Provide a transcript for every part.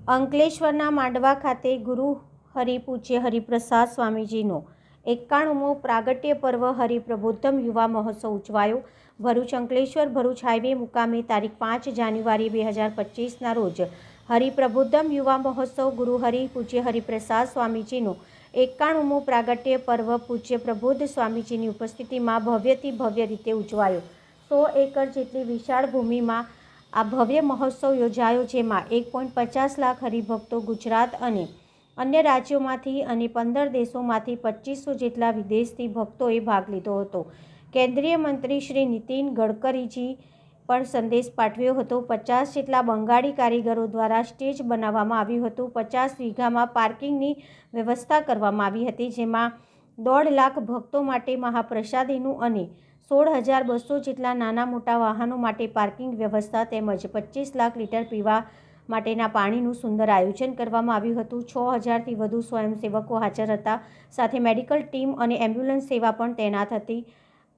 અંકલેશ્વરના માંડવા ખાતે ગુરુ હરિપૂજ્ય હરિપ્રસાદ સ્વામીજીનો 91મો પ્રાગટ્ય પર્વ હરિપ્રબોધમ યુવા મહોત્સવ ઉજવાયો। ભરૂચ અંકલેશ્વર ભરૂચ હાઈવે મુકામે તારીખ 5 જાન્યુઆરી 2025ના રોજ હરિપ્રબોધમ યુવા મહોત્સવ ગુરુ હરિપૂજ્ય હરિપ્રસાદ સ્વામીજીનો 91મો પ્રાગટ્ય પર્વ પૂજ્ય પ્રબોધ સ્વામીજીની ઉપસ્થિતિમાં ભવ્યથી ભવ્ય રીતે ઉજવાયો। 100 એકર જેટલી વિશાળ ભૂમિમાં આ ભવ્ય મહોત્સવ યોજાયો, જેમાં 1.50 લાખ હરિભક્તો ગુજરાત અને અન્ય રાજ્યોમાંથી અને 15 દેશોમાંથી 2500 જેટલા વિદેશી ભક્તોએ ભાગ લીધો હતો। કેન્દ્રીય મંત્રી શ્રી નીતિન ગડકરીજી પણ સંદેશ પાઠવ્યો હતો। 50 જેટલા બંગાળી કારીગરો દ્વારા સ્ટેજ બનાવવામાં આવ્યું હતું। 50 વીઘામાં પાર્કિંગની વ્યવસ્થા કરવામાં આવી હતી, જેમાં 1.5 લાખ ભક્તો માટે મહાપ્રસાદીનું અને 16,200 જેટલા નાના મોટા વાહનો માટે પાર્કિંગ વ્યવસ્થા તેમજ 25 લાખ લીટર પીવા માટેના પાણીનું સુંદર આયોજન કરવામાં આવ્યું હતું। 6,000થી વધુ સ્વયંસેવકો હાજર હતા, સાથે મેડિકલ ટીમ અને એમ્બ્યુલન્સ સેવા પણ તૈનાત હતી।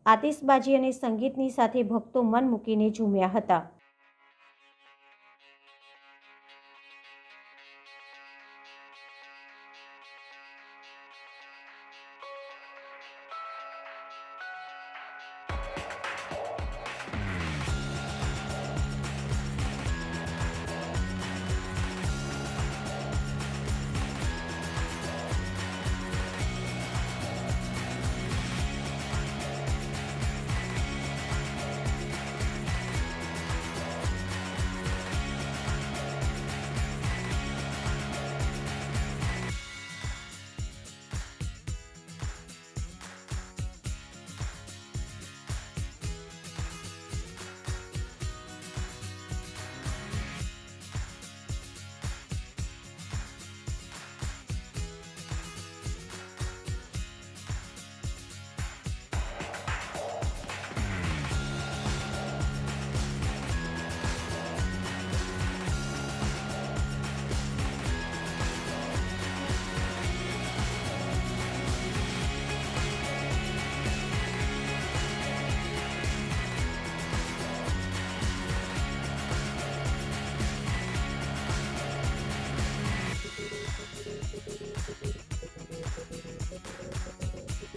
આતિશબાજી અને સંગીતની સાથે ભક્તો મન મૂકીને ઝૂમ્યા હતા।